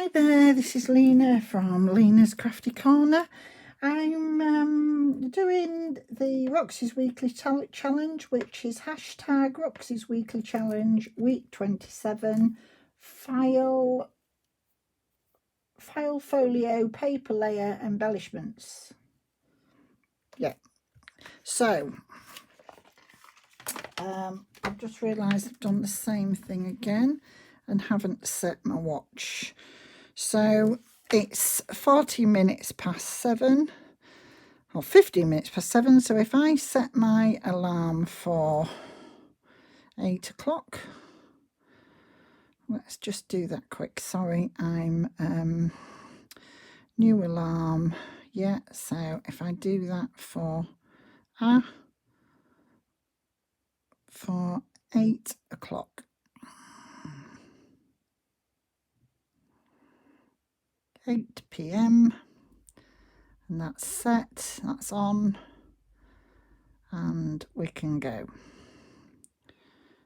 Hi there, this is Lena from Lena's Crafty Corner. I'm doing the Roxy's Weekly Challenge, which is hashtag Roxy's Weekly Challenge week 27, file folio paper layer embellishments. Yeah, so I've just realised I've done the same thing again and haven't set my watch. So it's 40 minutes past 7 or 15 minutes past 7. So if I set my alarm for 8 o'clock, let's just do that quick. Sorry, I'm new alarm. Yeah, so if I do that for 8 o'clock. 8 p.m. and that's set, that's on, and we can go.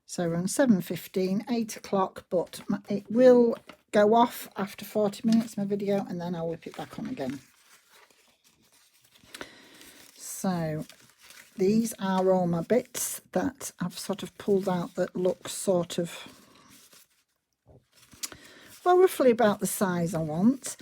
So we're on 7:15, 8 o'clock, but it will go off after 40 minutes, my video, and then I'll whip it back on again. So these are all my bits that I've sort of pulled out that look sort of, well, roughly about the size I want.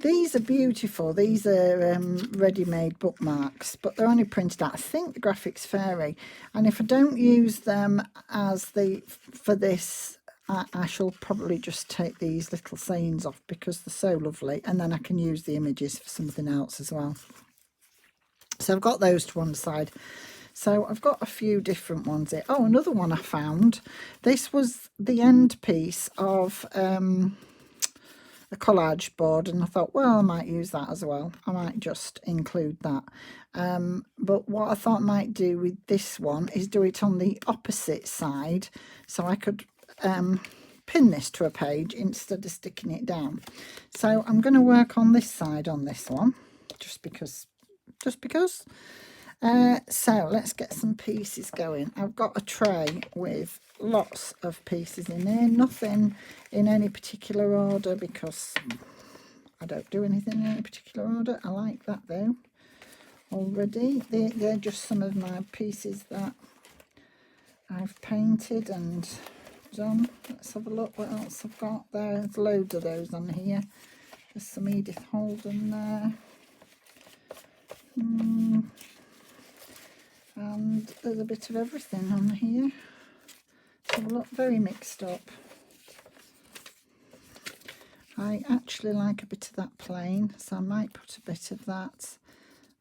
These are beautiful. These are ready-made bookmarks, but they're only printed out. I think the Graphics Fairy, and if I don't use them as for this, I shall probably just take these little sayings off because they're so lovely, and then I can use the images for something else as well. So I've got those to one side. So I've got a few different ones here. Oh, another one I found. This was the end piece of a collage board, and I thought, well, I might use that as well. I might just include that. But what I thought I might do with this one is do it on the opposite side, so I could pin this to a page instead of sticking it down. So I'm going to work on this side on this one, just because. So let's get some pieces going. I've got a tray with lots of pieces in there, nothing in any particular order because I don't do anything in any particular order. I like that though already. They're just some of my pieces that I've painted and done. Let's have a look what else I've got. There's loads of those on here. There's some Edith Holden there. And there's a bit of everything on here. So a lot, very mixed up. I actually like a bit of that plain, so I might put a bit of that.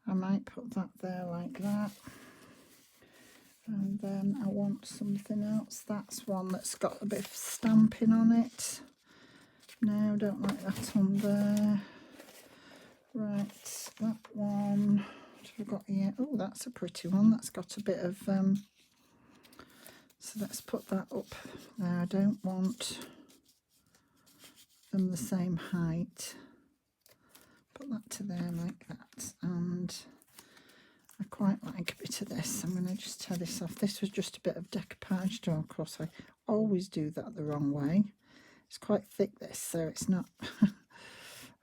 I might put that there like that. And then I want something else. That's one that's got a bit of stamping on it. No, don't like that on there. Right, that one. What have I got here? Oh, that's a pretty one. That's got a bit of so let's put that up there. I don't want them the same height. Put that to there like that. And I quite like a bit of this. I'm going to just tear this off. This was just a bit of decoupage. Of course, I always do that the wrong way. It's quite thick, this, so it's not I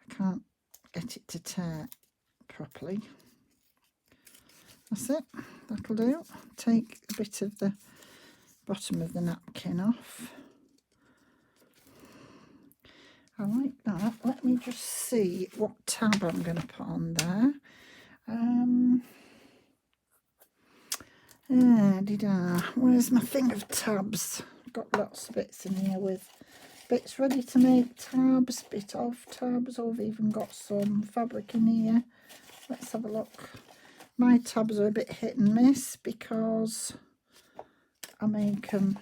can't get it to tear properly. That's it, that'll do. Take a bit of the bottom of the napkin off. I like that. Let me just see what tab I'm going to put on there. Where's my thing of tabs? I've got lots of bits in here with bits ready to make tabs, bit of tabs. I've even got some fabric in here. Let's have a look. My tabs are a bit hit and miss because I make them,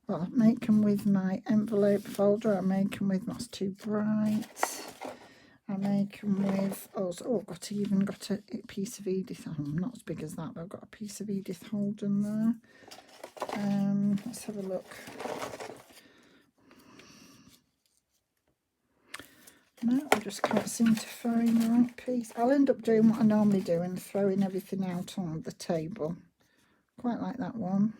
well, I make them with my envelope folder. I make them with what's too bright. I make them with, I've even got a piece of Edith. Not as big as that, but I've got a piece of Edith Holden there. Let's have a look. No, I just can't seem to find the right piece. I'll end up doing what I normally do and throwing everything out on the table. Quite like that one.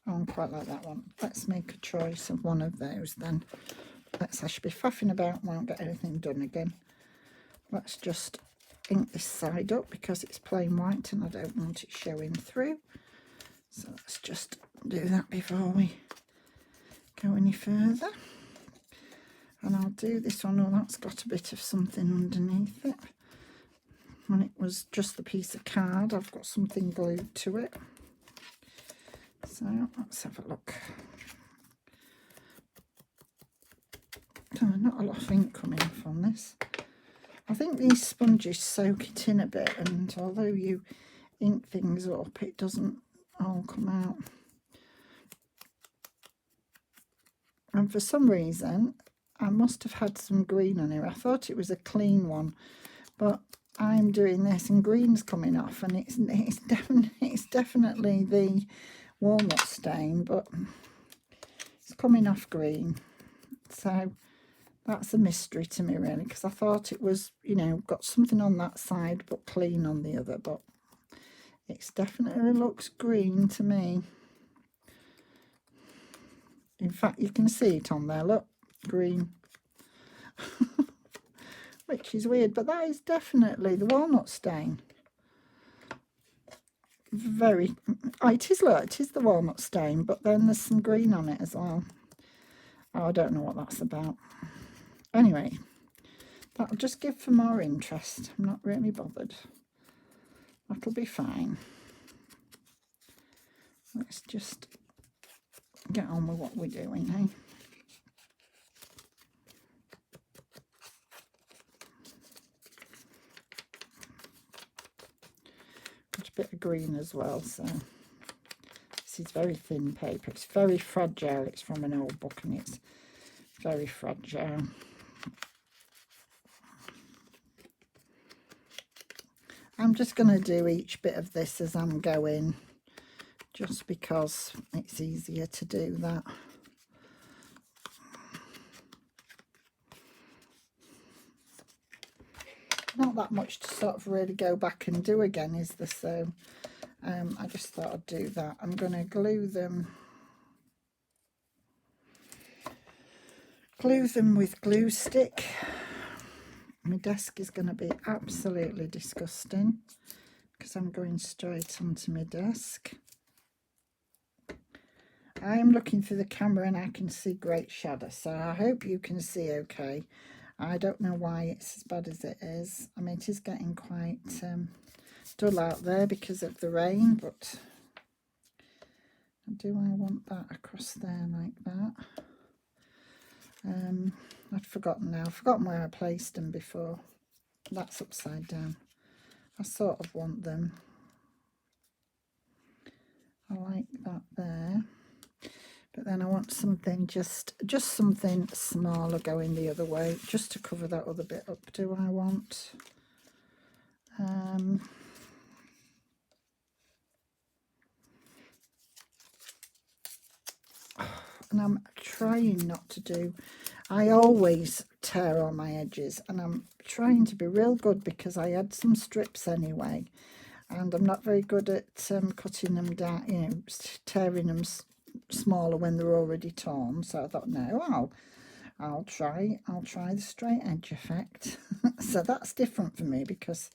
Oh, I quite like that one. Let's make a choice of one of those then. I should be faffing about and won't get anything done again. Let's just ink this side up because it's plain white and I don't want it showing through. So let's just do that before we go any further. And I'll do this one. Oh, that's got a bit of something underneath it. When it was just the piece of card, I've got something glued to it. So let's have a look. Oh, not a lot of ink coming off on this. I think these sponges soak it in a bit, and although you ink things up, it doesn't all come out. And for some reason, I must have had some green on here. I thought it was a clean one, but I'm doing this and green's coming off, and it's definitely the walnut stain, but it's coming off green. So that's a mystery to me, really, because I thought it was, you know, got something on that side but clean on the other, but it definitely looks green to me. In fact, you can see it on there, look, green. Which is weird, but that is definitely the walnut stain. Very, oh, it is, look, it is the walnut stain, but then there's some green on it as well. Oh, I don't know what that's about. Anyway, that'll just give for more interest. I'm not really bothered. That'll be fine. Let's just get on with what we're doing, eh? Got a bit of green as well, so this is very thin paper. It's very fragile. It's from an old book and it's very fragile. I'm just going to do each bit of this as I'm going, just because it's easier to do that. Not that much to sort of really go back and do again, is there? So I just thought I'd do that. I'm going to glue them with glue stick. My desk is going to be absolutely disgusting because I'm going straight onto my desk. I'm looking through the camera and I can see great shadow, so I hope you can see okay. I don't know why it's as bad as it is. I mean, it is getting quite dull out there because of the rain, but do I want that across there like that? I'd forgotten now. I've forgotten where I placed them before. That's upside down. I sort of want them. I like that there. But then I want something, just something smaller going the other way, just to cover that other bit up. Do I want? And I'm trying not to do, I always tear on my edges, and I'm trying to be real good because I had some strips anyway, and I'm not very good at cutting them down, you know, tearing them smaller when they're already torn. So I thought, no, I'll try the straight edge effect. So that's different for me because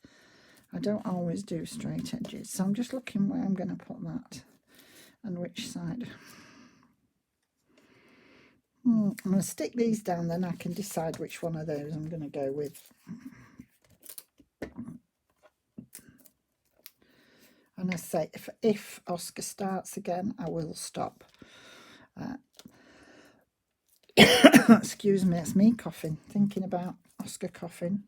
I don't always do straight edges. So I'm just looking where I'm going to put that and which side. I'm going to stick these down, then I can decide which one of those I'm going to go with. And I say, if Oscar starts again, I will stop. Excuse me, it's me coughing, thinking about Oscar coughing.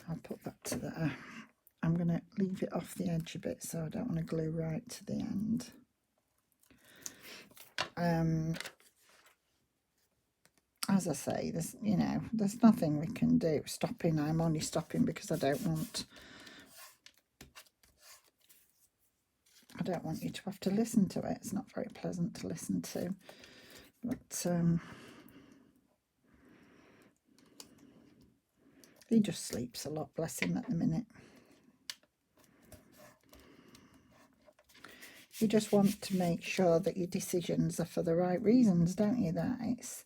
I'll put that to there. I'm going to leave it off the edge a bit, so I don't want to glue right to the end. As I say, there's nothing we can do. Stopping, I'm only stopping because I don't want you to have to listen to it. It's not very pleasant to listen to. But he just sleeps a lot, bless him, at the minute. You just want to make sure that your decisions are for the right reasons, don't you? That it's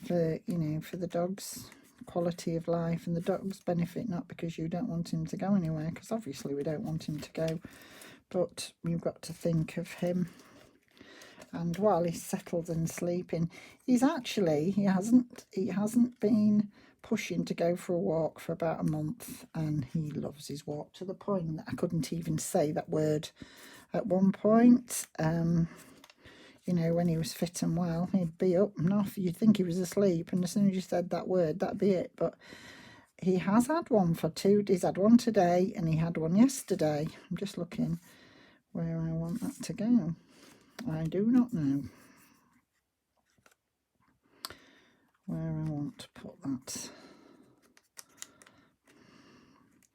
for, you know, for the dog's quality of life and the dog's benefit, not because you don't want him to go anywhere, because obviously we don't want him to go, but you've got to think of him. And while he's settled and sleeping, he's actually, he hasn't been pushing to go for a walk for about a month, and he loves his walk to the point that I couldn't even say that word at one point. You know, when he was fit and well, he'd be up and off. You'd think he was asleep, and as soon as you said that word, that'd be it. But he has had one for he's had one today, and he had one yesterday. I'm just looking where I want that to go. I do not know where I want to put that.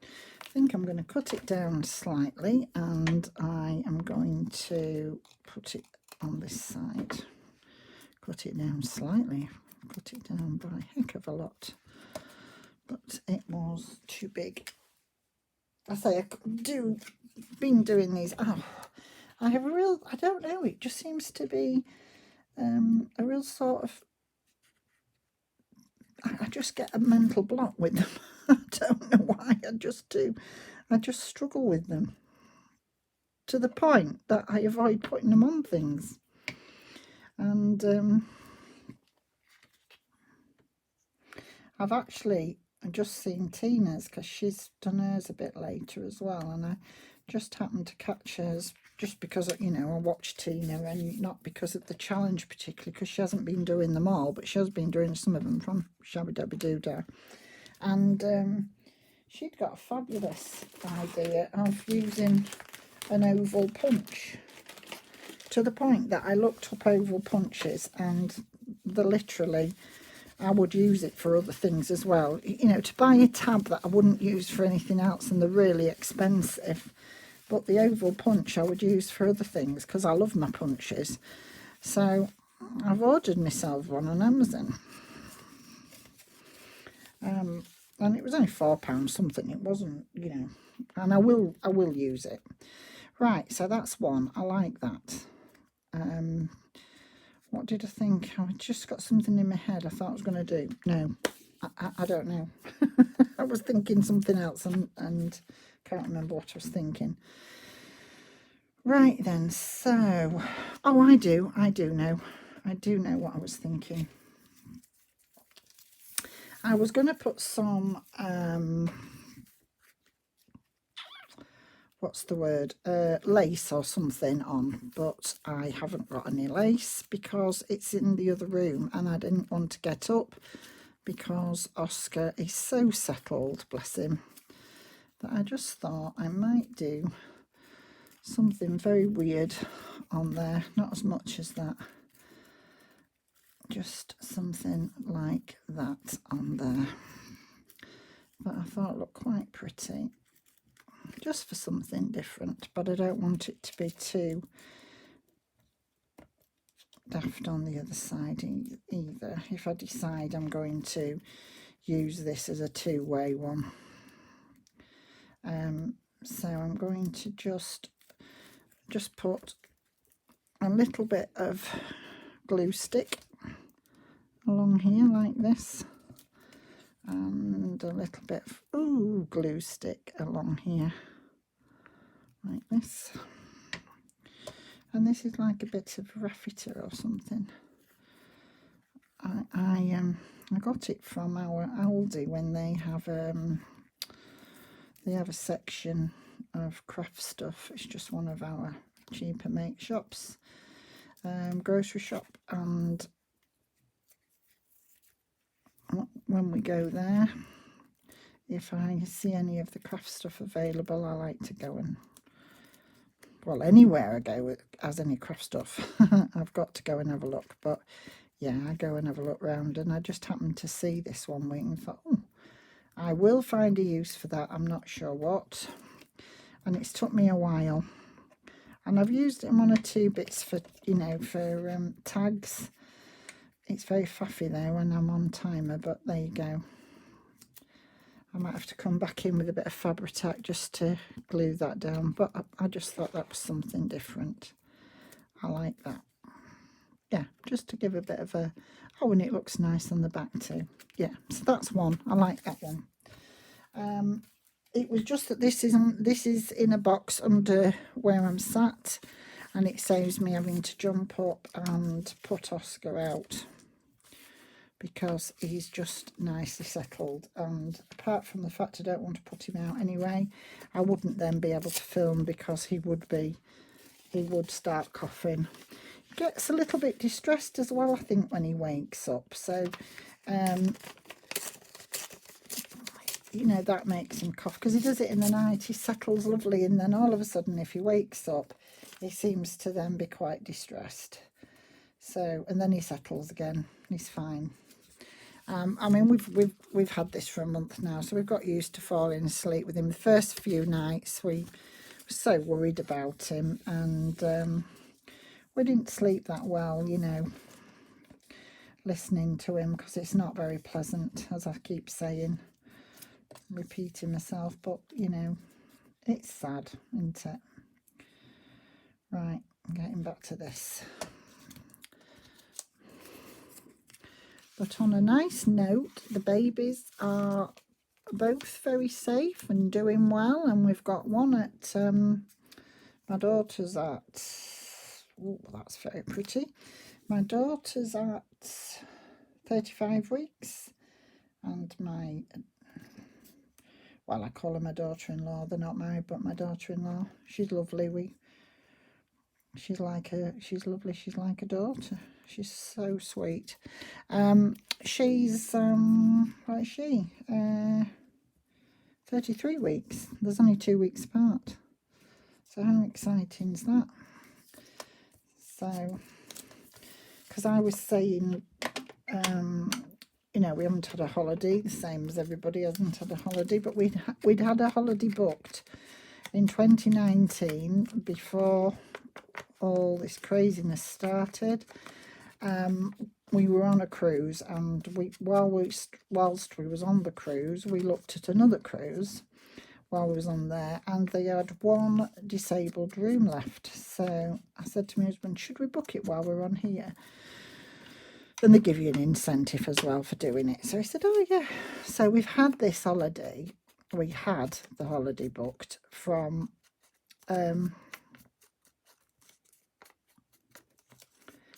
I think I'm going to cut it down slightly, and I am going to put it on this side. Cut it down slightly. Cut it down by a heck of a lot, but it was too big. I say been doing these. Oh, I have a real, I don't know, it just seems to be a real sort of, I just get a mental block with them. I don't know why, I just do. I just struggle with them to the point that I avoid putting them on things. And I've actually just seen Tina's, because she's done hers a bit later as well, and I just happened to catch hers just because, you know, I watched Tina, and not because of the challenge particularly, because she hasn't been doing them all, but she has been doing some of them from Shabby Dabby Doodah. And she'd got a fabulous idea of using an oval punch, to the point that I looked up oval punches, and literally I would use it for other things as well. You know, to buy a tab that I wouldn't use for anything else, and they're really expensive. But the oval punch I would use for other things, because I love my punches. So I've ordered myself one on Amazon. And it was only £4 something. It wasn't, you know, and I will use it. Right, so that's one. I like that. What did I think? I just got something in my head I thought I was going to do. No, I don't know. I was thinking something else, and can't remember what I was thinking. Right then, so, oh, I do know what I was thinking. I was going to put some, what's the word, lace or something on, but I haven't got any lace because it's in the other room, and I didn't want to get up because Oscar is so settled, bless him, that I just thought I might do something very weird on there. Not as much as that, just something like that on there, that I thought looked quite pretty, just for something different. But I don't want it to be too daft on the other side either, if I decide I'm going to use this as a two-way one. So I'm going to just put a little bit of glue stick along here like this, and a little bit of glue stick along here like this, and this is like a bit of raffia or something. I got it from our Aldi when they have a section of craft stuff. It's just one of our cheaper make shops, grocery shop, and when we go there, if I see any of the craft stuff available, I like to go and, well, anywhere I go as any craft stuff, I've got to go and have a look. But yeah, I go and have a look round, and I just happened to see this one week and thought, oh, I will find a use for that. I'm not sure what, and it's took me a while, and I've used it in one or two bits for, you know, for tags. It's very faffy there when I'm on timer, but there you go. I might have to come back in with a bit of Fabri-Tac just to glue that down, but I just thought that was something different. I like that. Yeah, just to give a bit of a, oh, and it looks nice on the back too. Yeah, so that's one. I like that one. It was just that this is in a box under where I'm sat, and it saves me having to jump up and put Oscar out because he's just nicely settled. And apart from the fact I don't want to put him out anyway, I wouldn't then be able to film because he would start coughing. He gets a little bit distressed as well, I think, when he wakes up. So you know, that makes him cough because he does it in the night. He settles lovely, and then all of a sudden, if he wakes up, he seems to then be quite distressed. So, and then he settles again. He's fine. I mean, we've had this for a month now, so we've got used to falling asleep with him. The first few nights, we were so worried about him, and we didn't sleep that well, you know, listening to him, because it's not very pleasant, as I keep saying, repeating myself, but you know, it's sad, isn't it? Right, I'm getting back to this. But on a nice note, the babies are both very safe and doing well, and we've got one at my daughter's at, oh, that's very pretty. My daughter's at 35 weeks, and my, well, I call her my daughter-in-law. They're not married, but my daughter-in-law. She's lovely. She's lovely. She's like a daughter. She's so sweet. She's what is she? 33 weeks. There's only 2 weeks apart. So how exciting is that? So, because I was saying, you know, we haven't had a holiday, the same as everybody hasn't had a holiday, but we'd had a holiday booked in 2019 before all this craziness started. We were on a cruise, and whilst we was on the cruise, we looked at another cruise while we was on there, and they had one disabled room left. So I said to my husband, should we book it while we're on here? Then they give you an incentive as well for doing it. So he said, oh yeah. So we've had this holiday. We had the holiday booked from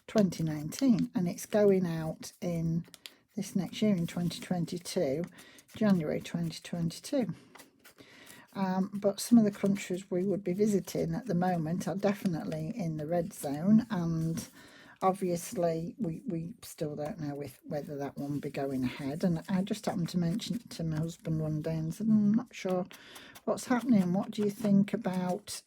2019, and it's going out in this next year in 2022, January 2022. But some of the countries we would be visiting at the moment are definitely in the red zone, and obviously we still don't know whether that one will be going ahead. And I just happened to mention it to my husband one day and said, I'm not sure what's happening. What do you think about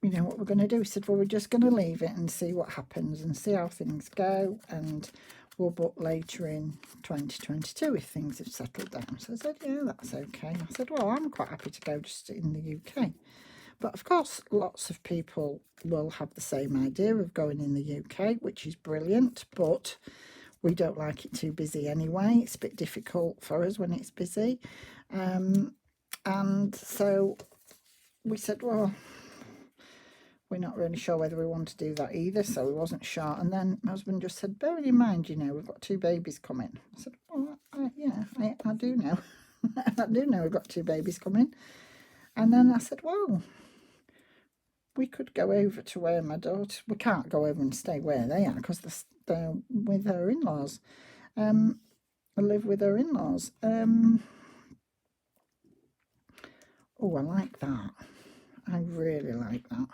you know, what we're going to do? He said, well, we're just going to leave it and see what happens and see how things go, and we'll book later in 2022 if things have settled down. So I said, yeah, that's okay. I said, well, I'm quite happy to go just in the UK. But of course, lots of people will have the same idea of going in the UK, which is brilliant, but we don't like it too busy anyway. It's a bit difficult for us when it's busy. And so we said, well, we're not really sure whether we want to do that either, so we wasn't sure. And then my husband just said, bearing in mind, you know, we've got 2 babies coming. I said, well, yeah, I do know. I do know we've got 2 babies coming. And then I said, well, we could go over to where my daughter, we can't go over and stay where they are because they're with her in-laws. I live with her in-laws. Oh, I like that. I really like that.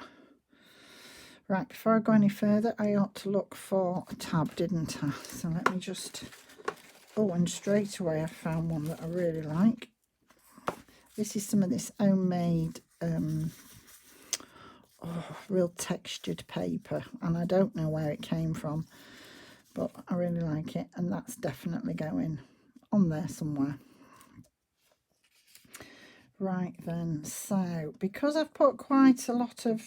Right, before I go any further, I ought to look for a tab, didn't I? So let me just... Oh, and straight away I found one that I really like. This is some of this homemade, real textured paper. And I don't know where it came from, but I really like it. And that's definitely going on there somewhere. Right then, so because I've put quite a lot of...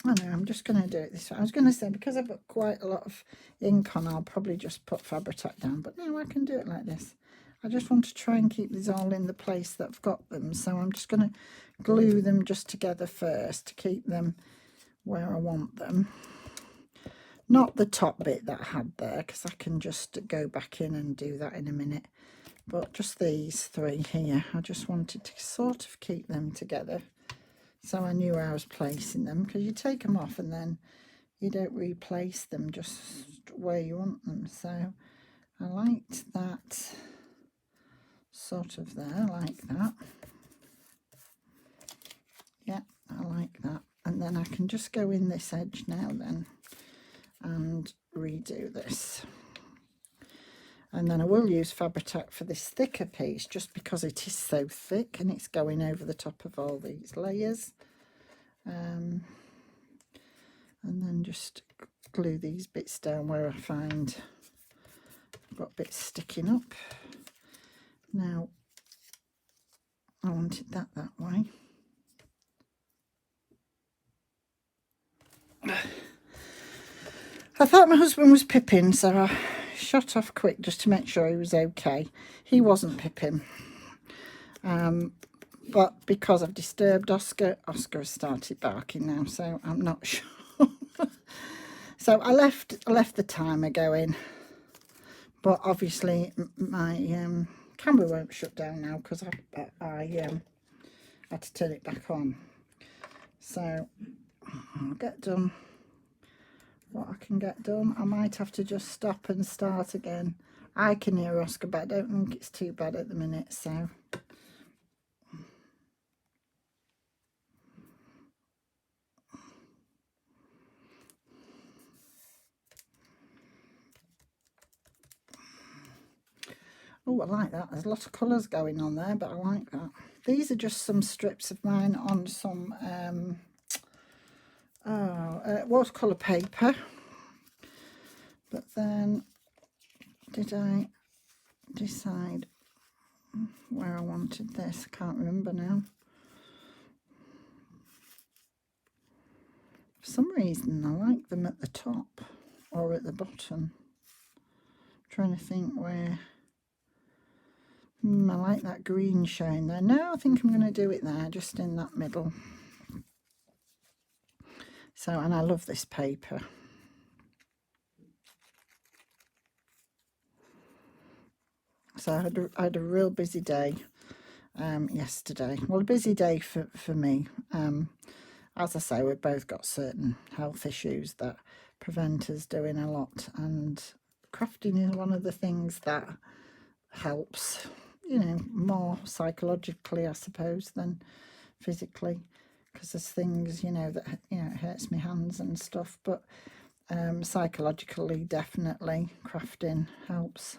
I know, I'm just going to do it this way. I was going to say, because I've got quite a lot of ink on, I'll probably just put Fabri-Tac down. But no, I can do it like this. I just want to try and keep these all in the place that I've got them. So I'm just going to glue them just together first to keep them where I want them. Not the top bit that I had there, because I can just go back in and do that in a minute. But just these three here, I just wanted to sort of keep them together. So I knew where I was placing them, because you take them off and then you don't replace them just where you want them. So I liked that sort of there, like that. Yeah, I like that. And then I can just go in this edge now then and redo this. And then I will use Fabri-Tac for this thicker piece, just because it is so thick and it's going over the top of all these layers. And then just glue these bits down where I find I've got bits sticking up. Now I wanted that way. I thought my husband was pipping, so I shot off quick just to make sure he was okay. He wasn't pipping. But because I've disturbed Oscar, Oscar has started barking now, so I'm not sure. So I left the timer going, but obviously my camera won't shut down now because I had to turn it back on. So I'll get done what I can get done. I might have to just stop and start again. I can hear Oscar, but I don't think it's too bad at the minute, so. Oh, I like that. There's a lot of colours going on there, but I like that. These are just some strips of mine on some watercolour paper. But then, did I decide where I wanted this? I can't remember now. For some reason, I like them at the top or at the bottom. I'm trying to think where. I like that green showing there. No, I think I'm going to do it there, just in that middle. So, and I love this paper. So I had a real busy day yesterday. Well, a busy day for me. As I say, we've both got certain health issues that prevent us doing a lot. And crafting is one of the things that helps, you know, more psychologically, I suppose, than physically. Because there's things, you know, that, you know, it hurts my hands and stuff. But psychologically, definitely, crafting helps.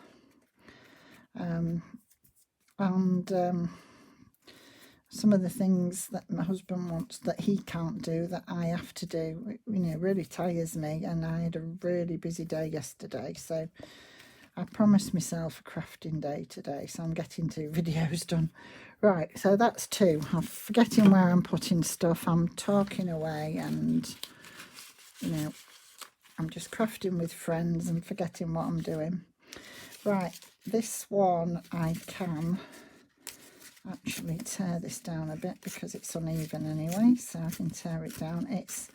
Some of the things that my husband wants that he can't do, that I have to do, you know, really tires me. And I had a really busy day yesterday, so I promised myself a crafting day today, so I'm getting 2 videos done. Right, so that's 2. I'm forgetting where I'm putting stuff. I'm talking away and, you know, I'm just crafting with friends and forgetting what I'm doing. Right, this one I can actually tear this down a bit because it's uneven anyway, so I can tear it down. It's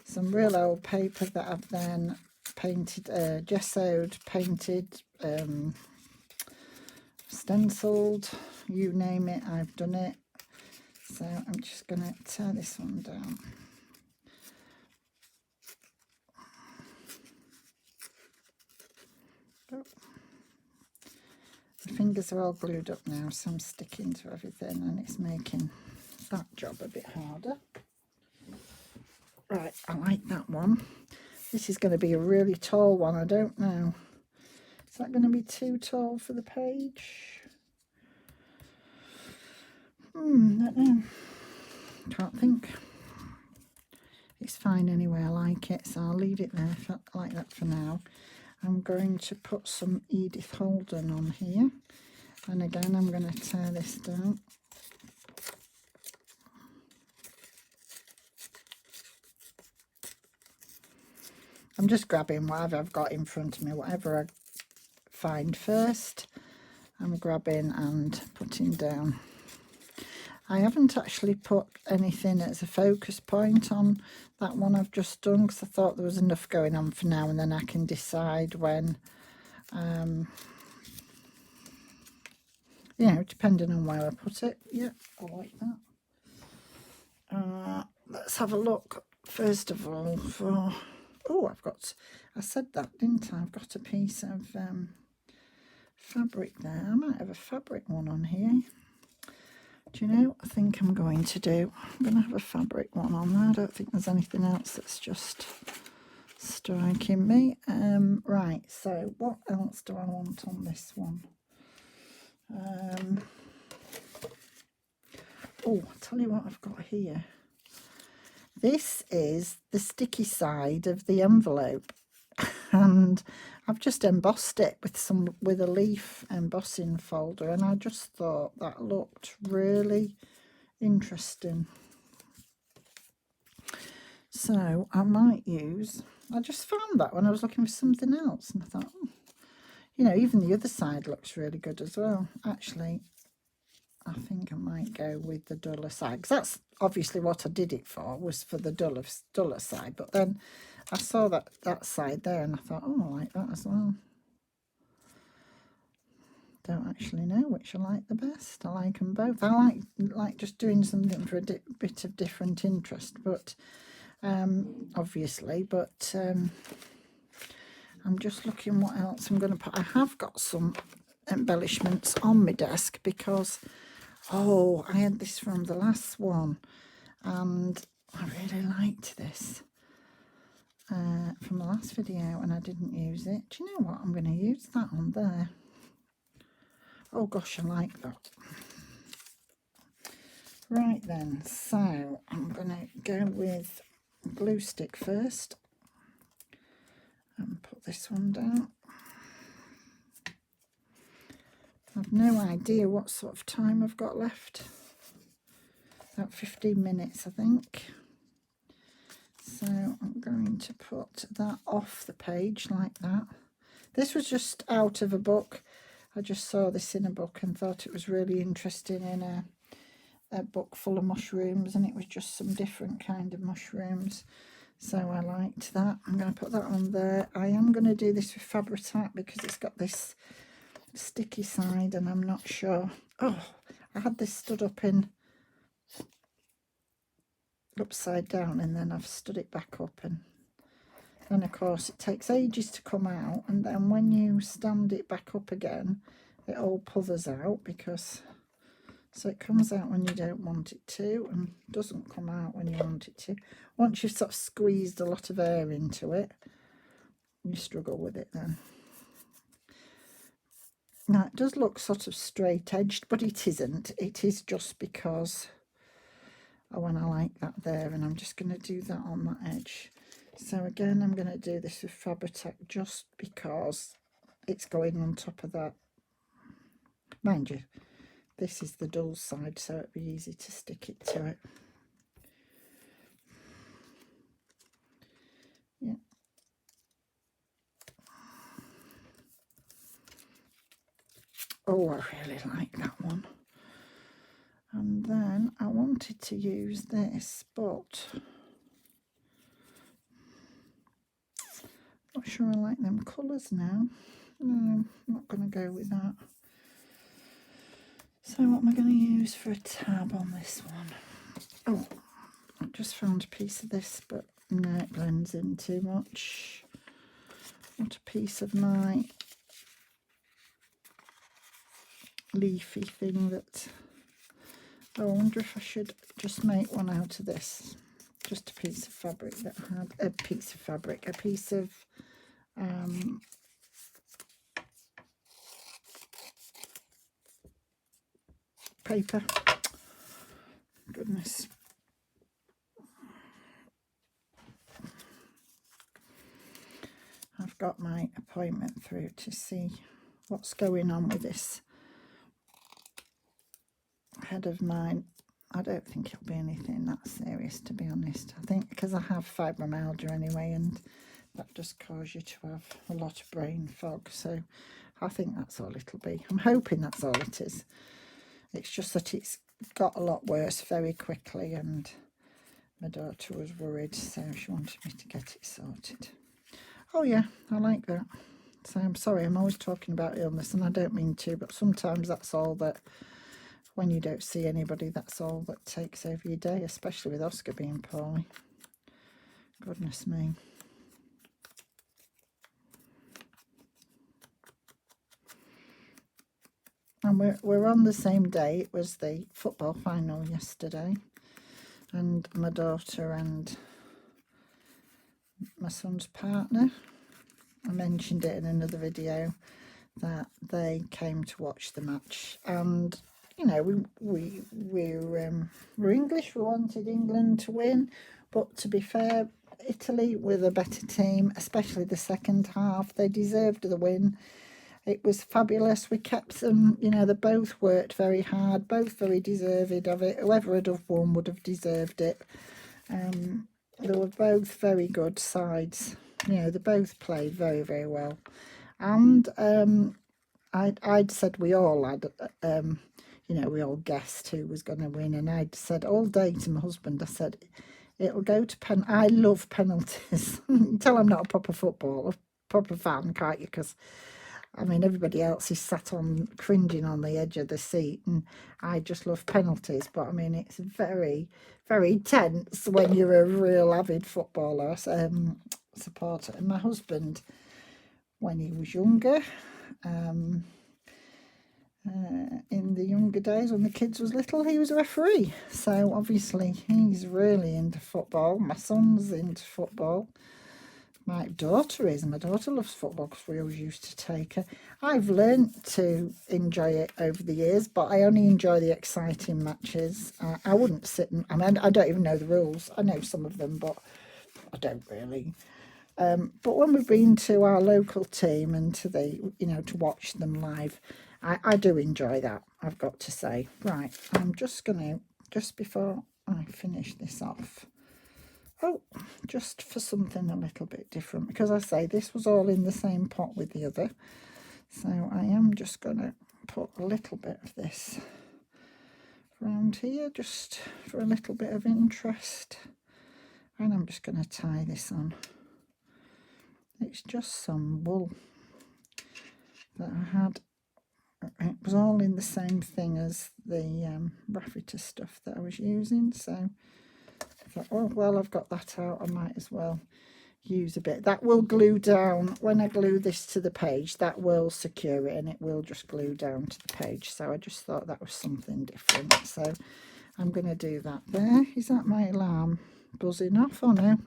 some real old paper that I've then painted, gessoed, painted, stenciled, you name it, I've done it. So I'm just going to tear this one down. Oh. The fingers are all glued up now, so I'm sticking to everything and it's making that job a bit harder. Right, I like that one. This is going to be a really tall one, I don't know. Is that going to be too tall for the page? Don't know. Can't think. It's fine anyway, I like it, so I'll leave it there like that for now. I'm going to put some Edith Holden on here. And again, I'm going to tear this down. I'm just grabbing whatever I've got in front of me, whatever I find first. I'm grabbing and putting down. I haven't actually put anything as a focus point on that one I've just done, because I thought there was enough going on for now, and then I can decide when, you know, depending on where I put it. Yeah, I like that. Let's have a look first of all for, oh, I said that, didn't I? I've got a piece of fabric there. I might have a fabric one on here. Do you know, I think I'm going to have a fabric one on there. I don't think there's anything else that's just striking me. Right, so what else do I want on this one? Oh, I'll tell you what I've got here. This is the sticky side of the envelope, and I've just embossed it with a leaf embossing folder, and I just thought that looked really interesting. So I might use, I just found that when I was looking for something else, and I thought, oh, you know, even the other side looks really good as well. Actually, I think I might go with the duller side, because that's obviously what I did it for, was for the duller side. But then I saw that side there, and I thought, oh, I like that as well. Don't actually know which I like the best. I like them both. I like just doing something for a bit of different interest, but obviously. But I'm just looking what else I'm going to put. I have got some embellishments on my desk because, oh, I had this from the last one, and I really liked this from the last video, and I didn't use it. Do you know what? I'm going to use that on there. Oh gosh, I like that. Right then, so I'm going to go with glue stick first and put this one down. I've no idea what sort of time I've got left. About 15 minutes, I think. So I'm going to put that off the page like that. This was just out of a book. I just saw this in a book and thought it was really interesting in a book full of mushrooms, and it was just some different kind of mushrooms. So I liked that. I'm going to put that on there. I am going to do this with Fabri-Tac because it's got this sticky side, and I'm not sure. Oh, I had this stood up in upside down, and then I've stood it back up, and then of course it takes ages to come out, and then when you stand it back up again it all puthers out, because so it comes out when you don't want it to and doesn't come out when you want it to. Once you've sort of squeezed a lot of air into it, you struggle with it then. Now it does look sort of straight edged, but it isn't. It is just because when I like that there, and I'm just going to do that on that edge. So again, I'm going to do this with Fabri-Tac just because it's going on top of that. Mind you, this is the dull side, so it'd be easy to stick it to it. Yeah. Oh, I really like that one. And then I wanted to use this, but not sure I like them colours now. No, I'm not going to go with that. So what am I going to use for a tab on this one? Oh, I just found a piece of this, but no, it blends in too much. What a piece of my leafy thing that... Oh, I wonder if I should just make one out of this. Just a piece of fabric that had... A piece of paper. Goodness. I've got my appointment through to see what's going on with this head of mine. I don't think it'll be anything that serious, to be honest. I think because I have fibromyalgia anyway, and that does cause you to have a lot of brain fog, so I think that's all it'll be. I'm hoping that's all it is. It's just that it's got a lot worse very quickly, and my daughter was worried, so she wanted me to get it sorted. Oh yeah, I like that. So I'm sorry, I'm always talking about illness, and I don't mean to, but sometimes that's all that, when you don't see anybody, that's all that takes over your day, especially with Oscar being poorly. Goodness me. And we're on the same day. It was the football final yesterday, and my daughter and my son's partner, I mentioned it in another video, that they came to watch the match. And you know, we're English. We wanted England to win, but to be fair, Italy were the better team, especially the second half. They deserved the win. It was fabulous. We kept them, you know, they both worked very hard, both very deserved of it. Whoever had have won would have deserved it. They were both very good sides. You know, they both played very, very well. And I'd said we all had, you know, we all guessed who was going to win. And I'd said all day to my husband, I said, it'll go to pen. I love penalties. You can tell I'm not a proper footballer, proper fan, can't you? Because I mean, everybody else is sat on cringing on the edge of the seat, and I just love penalties. But I mean, it's very, very tense when you're a real avid footballer supporter. And my husband, when he was younger, in the younger days when the kids was little, he was a referee. So obviously he's really into football. My son's into football. My daughter is, and my daughter loves football because we always used to take her. I've learnt to enjoy it over the years, but I only enjoy the exciting matches. I wouldn't sit and, I mean, I don't even know the rules. I know some of them, but I don't really. But when we've been to our local team and to the, you know, to watch them live, I do enjoy that, I've got to say. Right, I'm just going to, just before I finish this off, just for something a little bit different, because I say this was all in the same pot with the other. So I am just going to put a little bit of this around here, just for a little bit of interest. And I'm just going to tie this on. It's just some wool that I had. It was all in the same thing as the raffia stuff that I was using, so I thought, oh well, I've got that out, I might as well use a bit. That will glue down when I glue this to the page. That will secure it, and it will just glue down to the page. So I just thought that was something different, so I'm going to do that there. Is that my alarm buzzing off or no?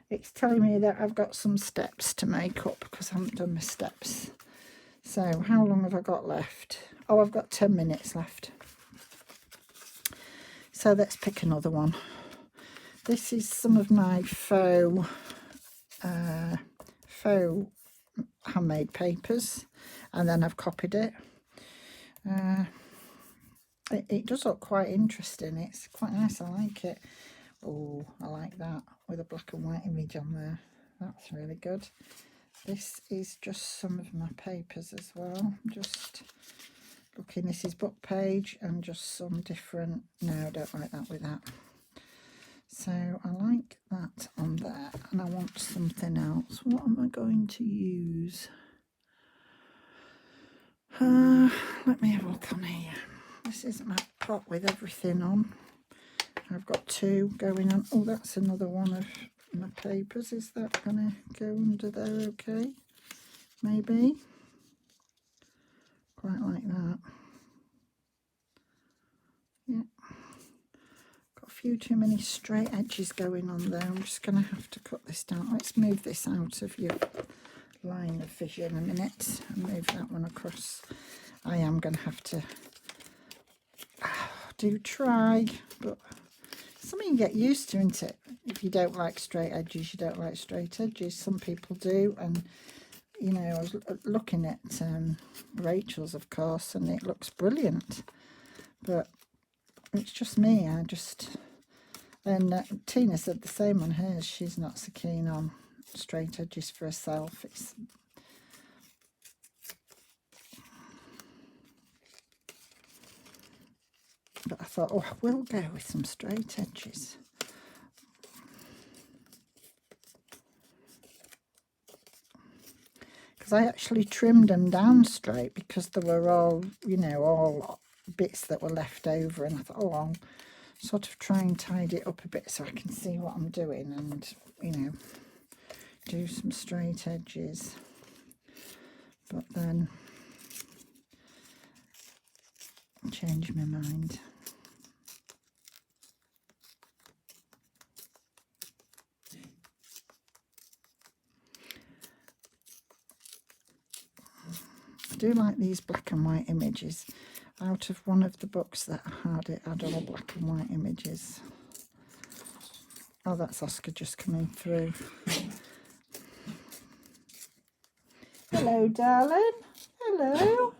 It's telling me that I've got some steps to make up because I haven't done my steps. So how long have I got left? Oh, I've got 10 minutes left. So let's pick another one. This is some of my faux handmade papers, and then I've copied it. It does look quite interesting. It's quite nice. I like it. Oh, I like that with a black and white image on there. That's really good. This is just some of my papers as well. I'm just looking. This is book page and just some different. No, I don't like that with that. So I like that on there, and I want something else. What am I going to use? Let me have a look on here. This is my pot with everything on. I've got two going on. Oh, that's another one of my papers. Is that going to go under there okay? Maybe. Quite like that. Yeah. Got a few too many straight edges going on there. I'm just going to have to cut this down. Let's move this out of your line of vision a minute and move that one across. I am going to have to do try, but something you get used to, isn't it? If you don't like straight edges, you don't like straight edges. Some people do, and you know, I was looking at Rachel's, of course, and it looks brilliant, but it's just me. And Tina said the same on hers. She's not so keen on straight edges for herself. But I thought, oh, I will go with some straight edges. Because I actually trimmed them down straight because they were all, you know, all bits that were left over. And I thought, oh, I'll sort of try and tidy it up a bit so I can see what I'm doing and, you know, do some straight edges. But then I changed my mind. I do like these black and white images. Out of one of the books that I had, it had all black and white images. Oh, that's Oscar just coming through. Hello, darling. Hello.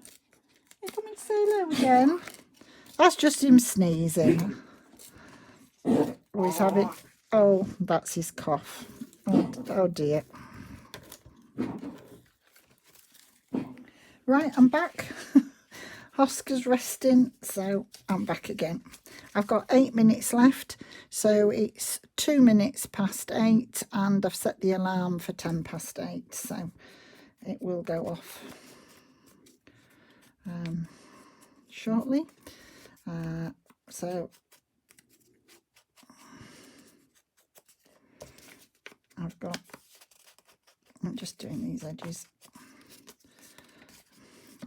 You come and say hello again. That's just him sneezing. Oh, he's having... Oh, that's his cough. Oh dear. Right, I'm back. Oscar's resting, so I'm back again. I've got 8 minutes left, so it's 2 minutes past 8, and I've set the alarm for 10 past 8, so it will go off shortly. So I'm just doing these edges.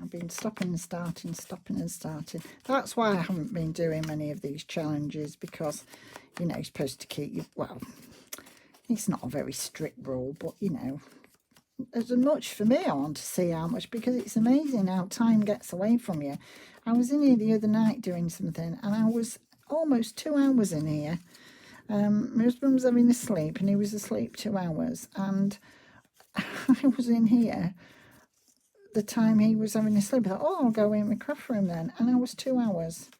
I've been stopping and starting. That's why I haven't been doing many of these challenges, because, you know, you're supposed to keep you, well, it's not a very strict rule, but, you know, as much for me, I want to see how much, because it's amazing how time gets away from you. I was in here the other night doing something, and I was almost 2 hours in here. My husband was having a sleep, and he was asleep 2 hours, and I was in here the time he was having a sleep. I thought, oh, I'll go in my craft room then, and I was 2 hours,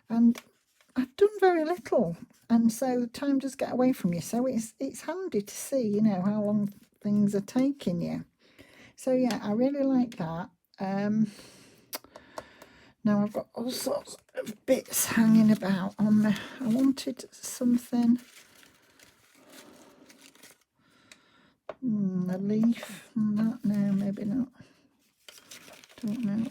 and I've done very little, and so time does get away from you. So it's handy to see, you know, how long things are taking you. So yeah, I really like that. Now I've got all sorts of bits hanging about on me. I wanted something, a leaf, no, maybe not. Don't know.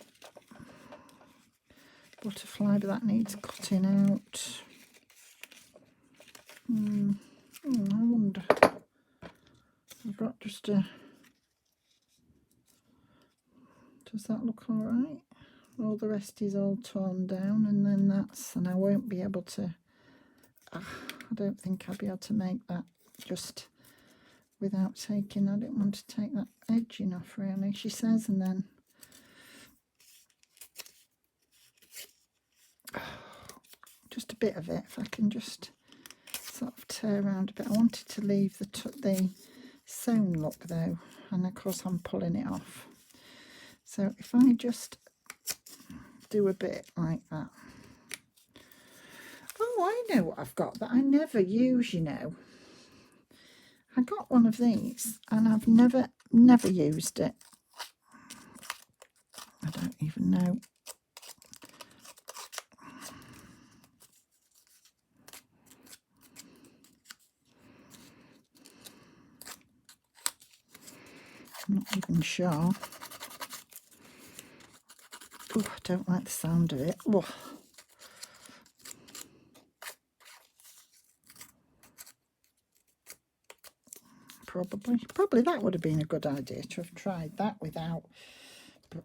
Butterfly, but that needs cutting out. I wonder. I've got just a... Does that look all right? All the rest is all torn down, and then that's... And I won't be able to... I don't think I'll be able to make that just without taking... I didn't want to take that edging off, really, she says, and then... Just a bit of it, if I can just sort of tear around a bit. I wanted to leave the sewn look though, and of course I'm pulling it off. So if I just do a bit like that. Oh, I know what I've got that I never use, you know. I got one of these and I've never used it. I don't even know. I'm not even sure. Oh, I don't like the sound of it. Oh. Probably that would have been a good idea to have tried that without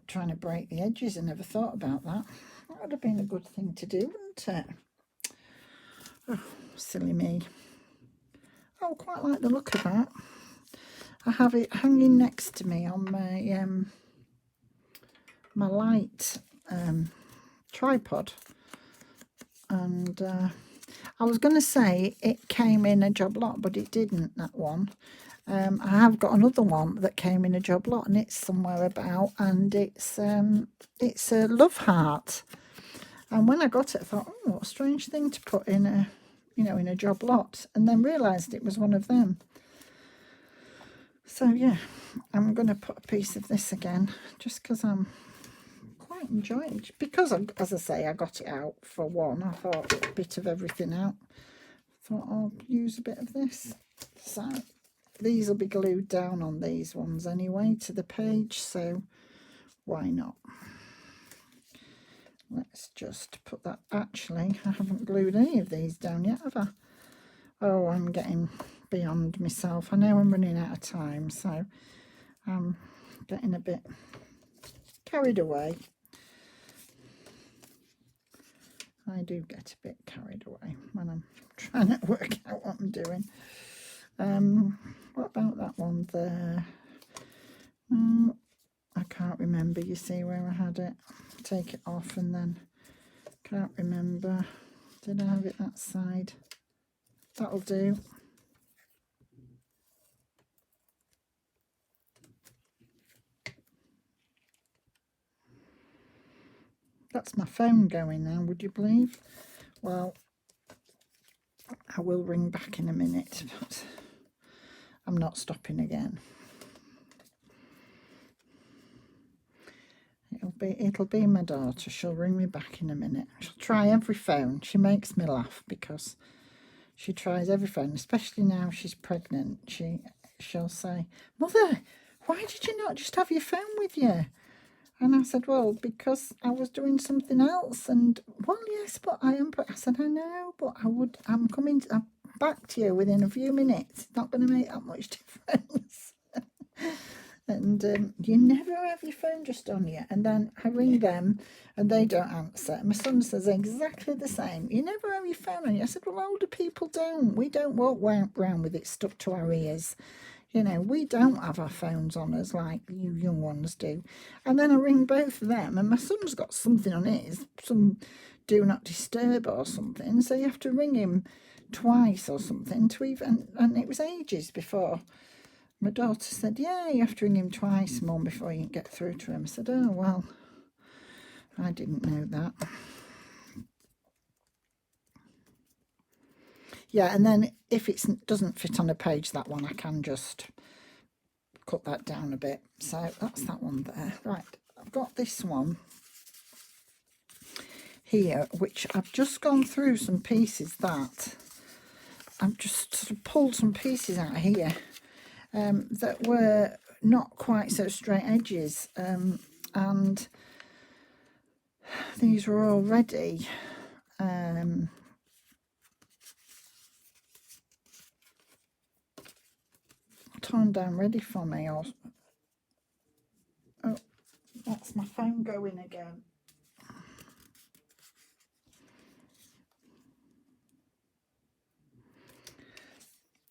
trying to break the edges. I never thought about that. That would have been a good thing to do, wouldn't it? Oh, silly me. I quite like the look of that. I have it hanging next to me on my my light tripod, and I was going to say it came in a job lot, but it didn't, that one. I have got another one that came in a job lot, and it's somewhere about, and it's a love heart. And when I got it, I thought, oh, what a strange thing to put in a, you know, in a job lot, and then realised it was one of them. So yeah, I'm going to put a piece of this again, just because I'm quite enjoying it because, as I say, I got it out for one. I thought a bit of everything out. Thought I'll use a bit of this. So these will be glued down on these ones anyway to the page, so why not? Let's just put that. Actually, I haven't glued any of these down yet, have I? Oh, I'm getting beyond myself. I know I'm running out of time, so I'm getting a bit carried away. I do get a bit carried away when I'm trying to work out what I'm doing. What about that one there? I can't remember. You see where I had it? Take it off and then can't remember. Did I have it that side? That'll do. That's my phone going now, would you believe? Well, I will ring back in a minute, but I'm not stopping again. It'll be my daughter. She'll ring me back in a minute. She'll try every phone. She makes me laugh because she tries every phone, especially now she's pregnant. She'll say, "Mother, why did you not just have your phone with you?" And I said, "Well, because I was doing something else." And, "Well, yes, but I am." I said, "I know, but I'm coming back to you within a few minutes. It's not going to make that much difference." And you never have your phone just on you. And then I ring them and they don't answer. My son says exactly the same. You never have your phone on you. I said, "Well, older people don't. We don't walk around with it stuck to our ears. You know, we don't have our phones on us like you young ones do." And then I ring both of them, and my son's got something on his, some do not disturb or something. So you have to ring him twice or something to even, and it was ages before my daughter said, "Yeah, you have to ring him twice, Mum, before you can get through to him." I said, "Oh, well, I didn't know that." Yeah, and then if it doesn't fit on a page, that one, I can just cut that down a bit. So that's that one there. Right, I've got this one here, which I've just gone through some pieces that I've just sort of pulled some pieces out here that were not quite so straight edges, and these were already torn down ready for me. Or oh, that's my phone going again.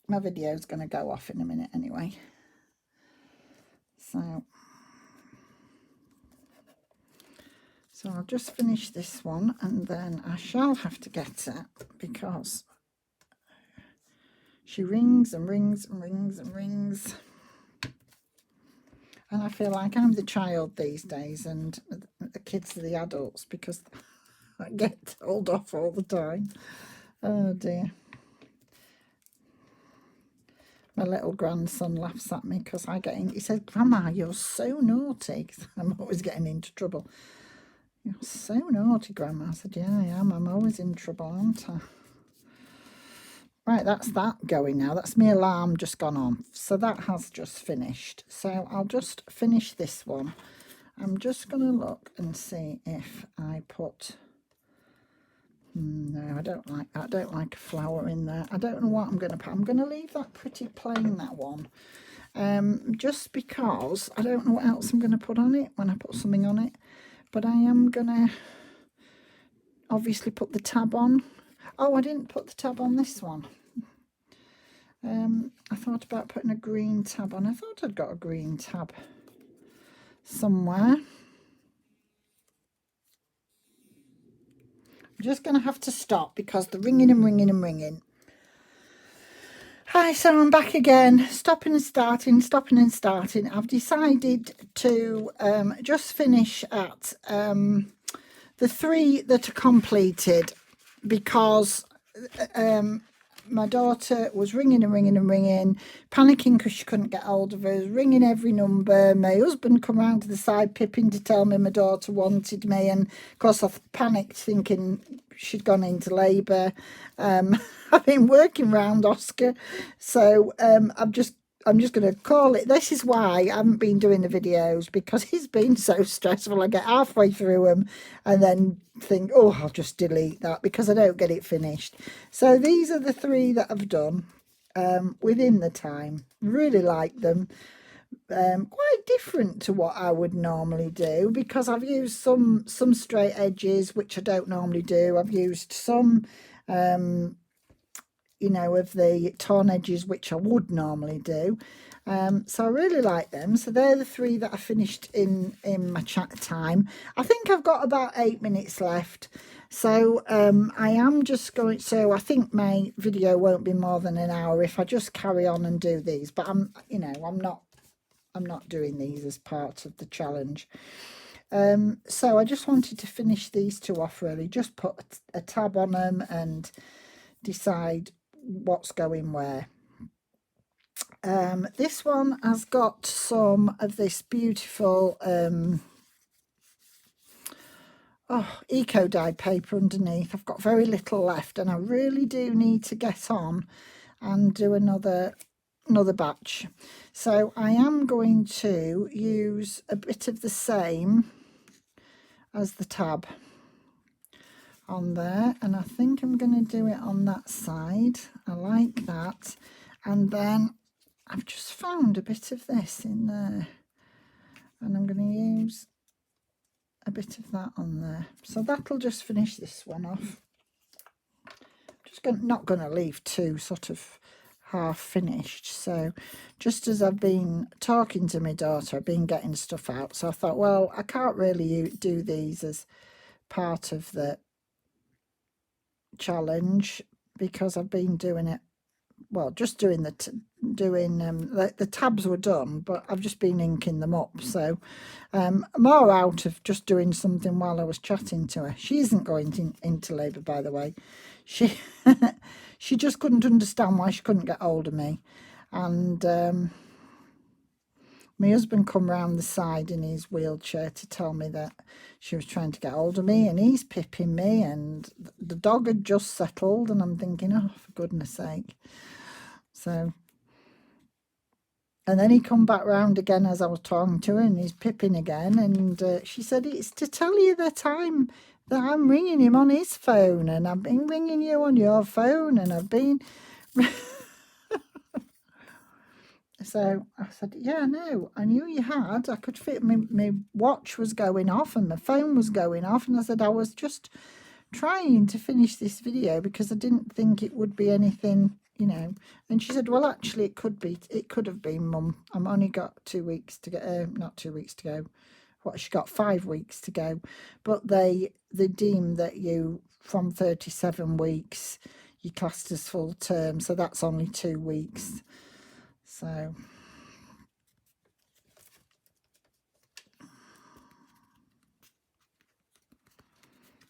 My video's going to go off in a minute anyway. So I'll just finish this one and then I shall have to get it because she rings and rings and rings and rings. And I feel like I'm the child these days and the kids are the adults because I get told off all the time. Oh dear. My little grandson laughs at me because I get in. He says, "Grandma, you're so naughty." I'm always getting into trouble. "You're so naughty, Grandma." I said, "Yeah, I am. I'm always in trouble, aren't I?" Right, that's that going now. That's my alarm just gone on. So that has just finished. So I'll just finish this one. I'm just going to look and see if I put... No, I don't like that. I don't like a flower in there. I don't know what I'm going to put. I'm going to leave that pretty plain, that one. Just because I don't know what else I'm going to put on it when I put something on it. But I am going to obviously put the tab on. Oh, I didn't put the tab on this one. I thought about putting a green tab on. I thought I'd got a green tab somewhere. I'm just going to have to stop because they're ringing and ringing and ringing. Hi, so I'm back again, stopping and starting, stopping and starting. I've decided to just finish at the 3 that are completed because my daughter was ringing and ringing and ringing, panicking because she couldn't get hold of us, ringing every number. My husband come round to the side, pipping to tell me my daughter wanted me, and of course I panicked thinking she'd gone into labour. I've been working round Oscar, so I'm just going to call it. This is why I haven't been doing the videos, because it's been so stressful. I get halfway through them and then think, oh, I'll just delete that because I don't get it finished. So these are the 3 that I've done within the time. Really like them. Quite different to what I would normally do, because I've used some straight edges, which I don't normally do. I've used some you know, of the torn edges, which I would normally do. So I really like them. So they're the 3 that I finished in my chat time. I think I've got about 8 minutes left. So I am just going, so I think my video won't be more than an hour if I just carry on and do these. But you know, I'm not doing these as part of the challenge. So I just wanted to finish these 2 off, really. Just put a tab on them and decide what's going where. This one has got some of this beautiful eco dyed paper underneath. I've got very little left, and I really do need to get on and do another batch. So I am going to use a bit of the same as the tab on there, and I think I'm going to do it on that side. I like that. And then I've just found a bit of this in there, and I'm going to use a bit of that on there. So that'll just finish this one off. Not going to leave 2 sort of half finished. So just as I've been talking to my daughter, I've been getting stuff out. So I thought, well, I can't really do these as part of the challenge because I've been doing it, well, just doing the tabs were done, but I've just been inking them up. So more out of just doing something while I was chatting to her. She isn't going into labour, by the way. She she just couldn't understand why she couldn't get hold of me, and my husband come round the side in his wheelchair to tell me that she was trying to get hold of me, and he's pipping me, and the dog had just settled, and I'm thinking, oh, for goodness sake. So, and then he come back round again as I was talking to her, and he's pipping again, and she said, it's to tell you that I'm ringing him on his phone, and I've been ringing you on your phone, and I've been... So I said, yeah, no, I knew you had. I could fit, my watch was going off and my phone was going off. And I said, I was just trying to finish this video because I didn't think it would be anything, you know. And she said, well, actually, it could have been, Mum. I've only got 2 weeks to go, not 2 weeks to go. What, she got 5 weeks to go. But they deem that you, from 37 weeks, you classed as full term. So that's only 2 weeks. So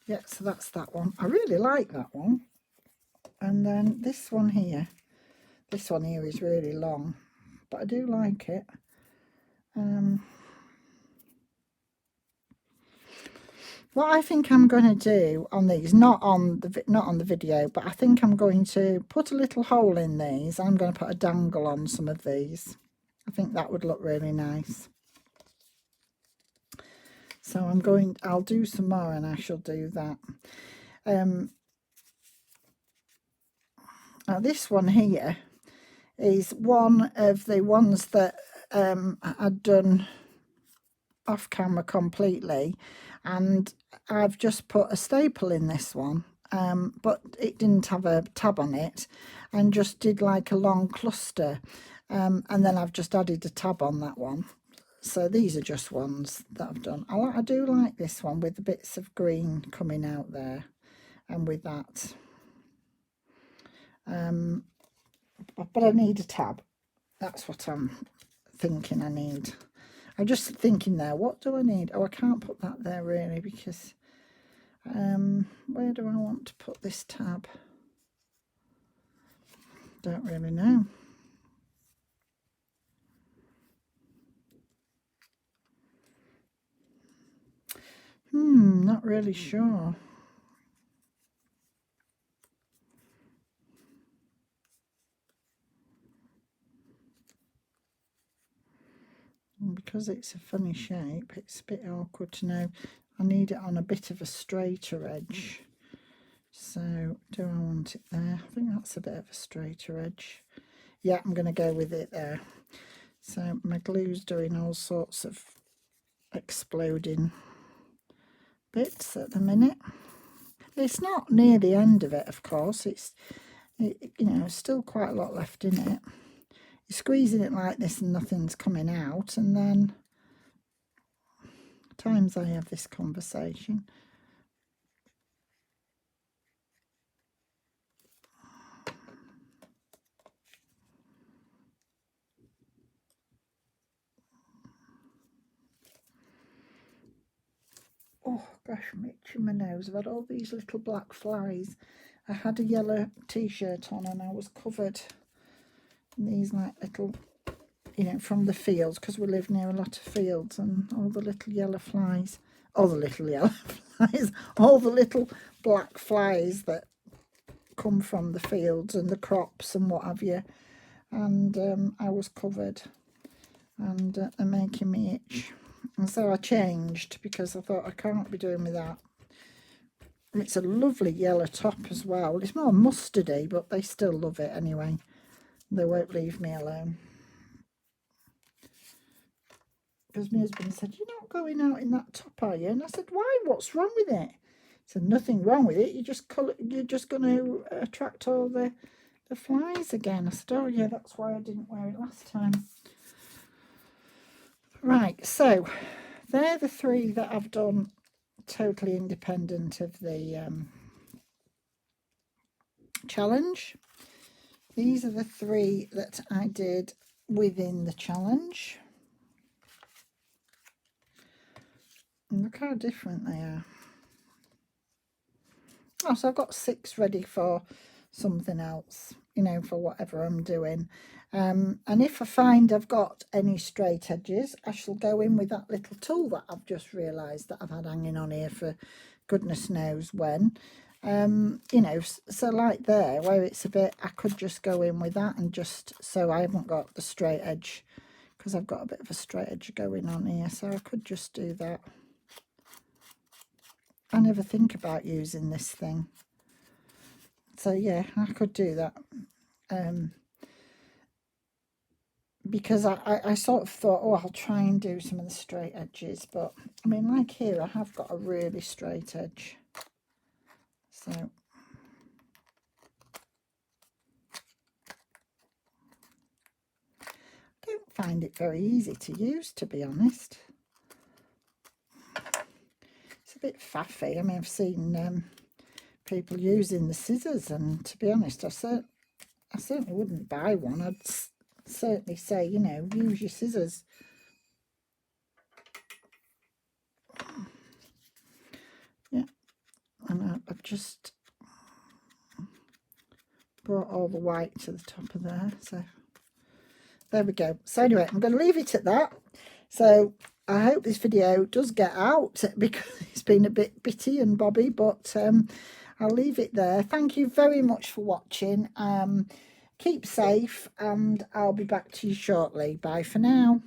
yeah, so that's that one. I really like that one. And then this one here is really long, but I do like it. What I think I'm going to do on these, not on the video, but I think I'm going to put a little hole in these. I'm going to put a dangle on some of these. I think that would look really nice. So I'll do some more, and I shall do that. Now this one here is one of the ones that I'd done off camera completely, and I've just put a staple in this one, but it didn't have a tab on it, and just did like a long cluster, and then I've just added a tab on that one. So these are just ones that I've done. I do like this one with the bits of green coming out there, and with that. But I need a tab. That's what I'm thinking I need. I'm just thinking there, what do I need? Oh, I can't put that there really, because where do I want to put this tab? Don't really know. Not really sure. And because it's a funny shape, it's a bit awkward to know. I need it on a bit of a straighter edge. So do I want it there? I think that's a bit of a straighter edge. Yeah, I'm going to go with it there. So my glue's doing all sorts of exploding bits at the minute. It's not near the end of it, of course. You know, still quite a lot left in it. You're squeezing it like this and nothing's coming out, and then times I have this conversation. Oh gosh, I'm itching my nose. I've had all these little black flies. I had a yellow t-shirt on and I was covered in these like little, you know, from the fields, because we live near a lot of fields, and all the little yellow flies, all the little yellow flies, all the little black flies that come from the fields and the crops and what have you. And I was covered, and they're making me itch. And so I changed because I thought I can't be doing with that. And it's a lovely yellow top as well. It's more mustardy, but they still love it anyway. They won't leave me alone. Because my husband said, "You're not going out in that top, are you?" And I said, "Why? What's wrong with it?" He said, "Nothing wrong with it. You're just going to attract all the flies again." I said, "Oh yeah, that's why I didn't wear it last time." Right, so they're the three that I've done totally independent of the challenge. These are the three that I did within the challenge. And look how different they are. Oh, so I've got 6 ready for something else, you know, for whatever I'm doing. And if I find I've got any straight edges, I shall go in with that little tool that I've just realised that I've had hanging on here for goodness knows when. You know, so like there, where it's a bit, I could just go in with that, and just so I haven't got the straight edge, because I've got a bit of a straight edge going on here, so I could just do that. I never think about using this thing. So yeah, I could do that. Because I sort of thought, oh, I'll try and do some of the straight edges, but I mean, like here, I have got a really straight edge. So I don't find it very easy to use, to be honest. It's a bit faffy. I mean, I've seen people using the scissors, and to be honest, I certainly wouldn't buy one. I'd certainly say, you know, use your scissors. Yeah, and I've just brought all the white to the top of there, so there we go. So anyway, I'm going to leave it at that. So I hope this video does get out, because it's been a bit bitty and bobby, but I'll leave it there. Thank you very much for watching. Keep safe, and I'll be back to you shortly. Bye for now.